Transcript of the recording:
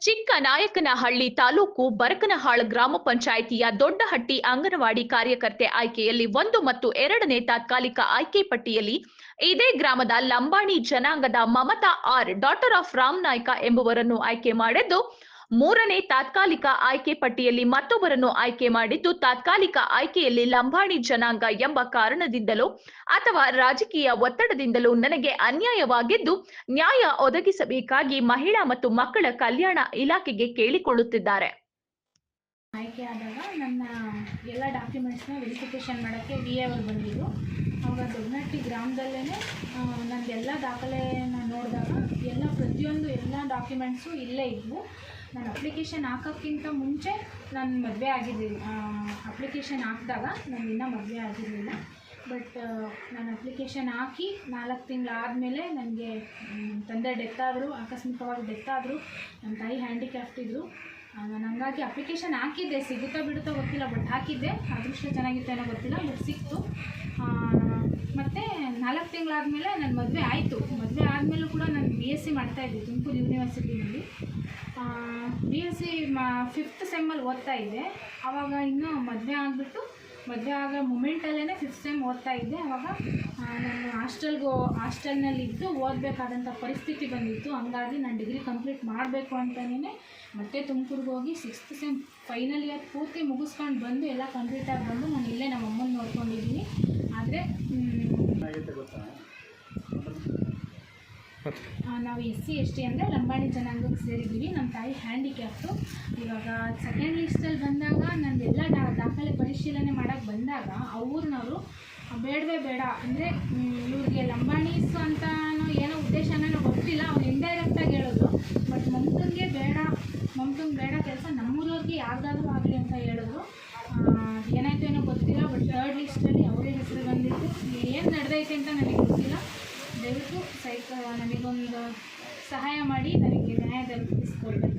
ಚಿಕ್ಕನಾಯಕನಹಳ್ಳಿ ತಾಲೂಕು ಬರಕನಹಾಳ್ ಗ್ರಾಮ ಪಂಚಾಯಿತಿಯ ದೊಡ್ಡಹಟ್ಟಿ ಅಂಗನವಾಡಿ ಕಾರ್ಯಕರ್ತೆ ಆಯ್ಕೆಯಲ್ಲಿ 1 ಮತ್ತು 2ನೇ ತಾತ್ಕಾಲಿಕ ಆಯ್ಕೆ ಪಟ್ಟಿಯಲ್ಲಿ ಇದೇ ಗ್ರಾಮದ ಲಂಬಾಣಿ ಜನಾಂಗದ ಮಮತಾ ಆರ್ ಡಾಟರ್ ಆಫ್ ರಾಮನಾಯ್ಕ ಎಂಬುವರನ್ನು ಆಯ್ಕೆ ಮಾಡಿದ್ದು, 3ನೇ ತಾತ್ಕಾಲಿಕ ಆಯ್ಕೆ ಪಟ್ಟಿಯಲ್ಲಿ ಮತ್ತೊಬ್ಬರನ್ನು ಆಯ್ಕೆ ಮಾಡಿದ್ದು, ತಾತ್ಕಾಲಿಕ ಆಯ್ಕೆಯಲ್ಲಿ ಲಂಬಾಣಿ ಜನಾಂಗ ಎಂಬ ಕಾರಣದಿಂದಲೋ ಅಥವಾ ರಾಜಕೀಯ ಒತ್ತಡದಿಂದಲೋ ನನಗೆ ಅನ್ಯಾಯವಾಗಿದ್ದು ನ್ಯಾಯ ಒದಗಿಸಬೇಕಾಗಿ ಮಹಿಳಾ ಮತ್ತು ಮಕ್ಕಳ ಕಲ್ಯಾಣ ಇಲಾಖೆಗೆ ಕೇಳಿಕೊಳ್ಳುತ್ತಿದ್ದಾರೆ. ಆಯ್ಕೆ ಆದಾಗ ನನ್ನ ಎಲ್ಲ ಡಾಕ್ಯುಮೆಂಟ್ಸ್ನ ವೆರಿಫಿಕೇಷನ್ ಮಾಡೋಕ್ಕೆ VA ಅವರು ಬಂದಿದ್ದರು. ಆವಾಗ ದೊಡ್ಡನಟ್ಟಿ ಗ್ರಾಮದಲ್ಲೇ ನಂದೆಲ್ಲ ದಾಖಲೆನ ನೋಡಿದಾಗ ಪ್ರತಿಯೊಂದು ಡಾಕ್ಯುಮೆಂಟ್ಸು ಇಲ್ಲೇ ಇದ್ವು. ನಾನು ಅಪ್ಲಿಕೇಶನ್ ಹಾಕೋಕ್ಕಿಂತ ಮುಂಚೆ ನಾನು ಮದುವೆ ಆಗಿರಲಿಲ್ಲ. ಅಪ್ಲಿಕೇಶನ್ ಹಾಕಿದಾಗ ನಾನು ಇನ್ನೂ ಮದುವೆ ಆಗಿರಲಿಲ್ಲ. ಬಟ್ ನಾನು ಅಪ್ಲಿಕೇಶನ್ ಹಾಕಿ 4 ತಿಂಗಳಾದಮೇಲೆ ನನಗೆ ತಂದೆ ಡೆತ್ ಆದರು, ಆಕಸ್ಮಿಕವಾಗಿ ಡೆತ್ ಆದರು. ನಮ್ಮ ತಾಯಿ ಹ್ಯಾಂಡಿಕ್ಯಾಫ್ಟ್ ಇದ್ದರು. ನಾನು ಹಂಗಾಗಿ ಅಪ್ಲಿಕೇಶನ್ ಹಾಕಿದ್ದೆ, ಸಿಗುತ್ತಾ ಬಿಡುತ್ತಾ ಗೊತ್ತಿಲ್ಲ, ಬಟ್ ಹಾಕಿದ್ದೆ. ಅದೃಷ್ಟ ಚೆನ್ನಾಗಿತ್ತು ಏನೋ ಗೊತ್ತಿಲ್ಲ, ಬಟ್ ಸಿಕ್ತು. ಮತ್ತು 4 ತಿಂಗಳಾದಮೇಲೆ ನನ್ನ ಮದುವೆ ಆಯಿತು. ಮದುವೆ ಆದಮೇಲೂ ಕೂಡ ನಾನು BSc ಮಾಡ್ತಾಯಿದ್ದೆ ತುಮಕೂರು ಯೂನಿವರ್ಸಿಟಿನಲ್ಲಿ. BSc 5th ಸೆಮ್ಮಲ್ಲಿ ಓದ್ತಾಯಿದ್ದೆ. ಆವಾಗ ಇನ್ನೂ ಮದುವೆ ಮದುವೆ ಆಗೋ ಮೂಮೆಂಟಲ್ಲೇ 5th ಸೆಮ್ ಓದ್ತಾಯಿದ್ದೆ. ಆವಾಗ ನಾನು ಹಾಸ್ಟೆಲ್ನಲ್ಲಿದ್ದು ಓದಬೇಕಾದಂಥ ಪರಿಸ್ಥಿತಿ ಬಂದಿತ್ತು. ಹಂಗಾಗಿ ನಾನು ಡಿಗ್ರಿ ಕಂಪ್ಲೀಟ್ ಮಾಡಬೇಕು ಅಂತಲೇ ಮತ್ತೆ ತುಮಕೂರಿಗೆ ಹೋಗಿ 6th ಸೆಮ್ ಫೈನಲ್ ಇಯರ್ ಪೂರ್ತಿ ಮುಗಿಸ್ಕೊಂಡು ಬಂದು ಎಲ್ಲ ಕಂಪ್ಲೀಟಾಗಿ ಬಂದು ನಾನು ಇಲ್ಲೇ ನಮ್ಮ ಅಮ್ಮನ ನೋಡ್ಕೊಂಡಿದ್ದೀನಿ. ಆದರೆ ನಾವು SC ST ಅಂದರೆ ಲಂಬಾಣಿ ಜನಾಂಗಕ್ಕೆ ಸೇರಿದ್ದೀವಿ. ನಮ್ಮ ತಾಯಿ ಹ್ಯಾಂಡಿಕ್ಯಾಫ್ಟು. ಇವಾಗ ಸೆಕೆಂಡ್ ಲಿಸ್ಟಲ್ಲಿ ಬಂದಾಗ ನಂದೆಲ್ಲ ದಾಖಲೆ ಪರಿಶೀಲನೆ ಮಾಡೋಕ್ಕೆ ಬಂದಾಗ ಊರಿನವರು ಬೇಡವೇ ಬೇಡ ಅಂದರೆ ಇವ್ರಿಗೆ ಲಂಬಾಣೀಸ್ ಅಂತ ಏನೋ ಉದ್ದೇಶನೋ ಗೊತ್ತಿಲ್ಲ, ಅವ್ರು ಇಂಡೈರೆಕ್ಟಾಗಿ ಹೇಳಿದ್ರು. ಬಟ್ ಮಮತಂಗೆ ಬೇಡ ಕೆಲಸ ನಮ್ಮೂರವ್ರಿಗೆ ಯಾವ್ದಾದ್ರೂ ಆಗಲಿ ಅಂತ ಹೇಳಿದ್ರು. ಏನಾಯಿತು ಏನೋ ಗೊತ್ತಿಲ್ಲ, ಬಟ್ 3rd ಲಿಸ್ಟಲ್ಲಿ ಅವರೇ ಹೆಸರು ಬಂದಿತ್ತು. ಏನು ನಡೆದೈತೆ ಅಂತ ನನಗೆ ಗೊತ್ತಿಲ್ಲ. ದಯವಿಟ್ಟು ನಮಗೊಂದು ಸಹಾಯ ಮಾಡಿ ನನಗೆ ನ್ಯಾಯ ದೊರಕಿಸ್ಕೊಡ್ಬೇಕು.